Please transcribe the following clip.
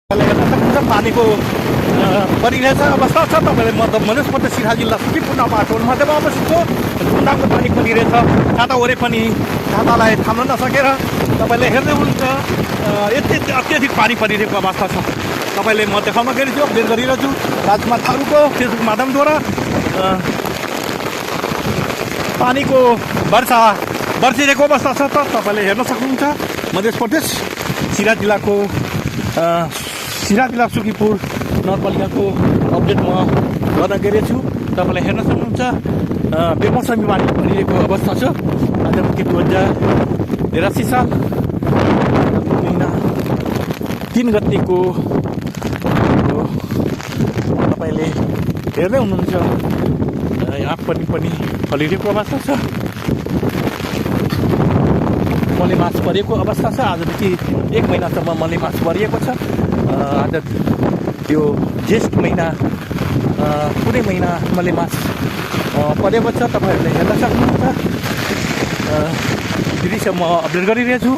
पानीको परिरहेछ अवस्था छ। तपाईँले मधेसपट्टि सिराहा जिल्ला सुकीपूर्ण बाटोमा मध्यमा अवस्थित छ। ढुङ्गाको पानी परिरहेछ। छाता वरे पनि छातालाई थाम्न नसकेर तपाईँले हेर्दै हुनुहुन्छ यति अत्याधिक पानी परिरहेको अवस्था छ। तपाईँले म देखाउन गइरहेछु, अपडेट गरिरहेछु राजकुमार थारूको फेसबुक माध्यमद्वारा। पानीको वर्षा बर्सिरहेको अवस्था छ। त तपाईँले हेर्न सक्नुहुन्छ मध्य प्रदेश सिराहा जिल्लाको सुकीपुर नगरपालिकाको अपडेट म गर्न गइरहेछु। तपाईँले हेर्न सक्नुहुन्छ बेमौसमी पानी परिरहेको अवस्था छ। आज 2083 साल महिना 3 गतेको तपाईँले हेर्दै हुनुहुन्छ। यहाँ पनि फलिरहेको अवस्था छ। मलेमास परेको अवस्था छ। आजदेखि 1 महिनासम्म मलेमास परिएको छ। आज त्यो ज्येष्ठ महिना पुरै महिना मलेमास परेको छ। तपाईँहरूले हेर्न सक्नुहुन्छ। दृश्य म अपडेट गरिरहेछु।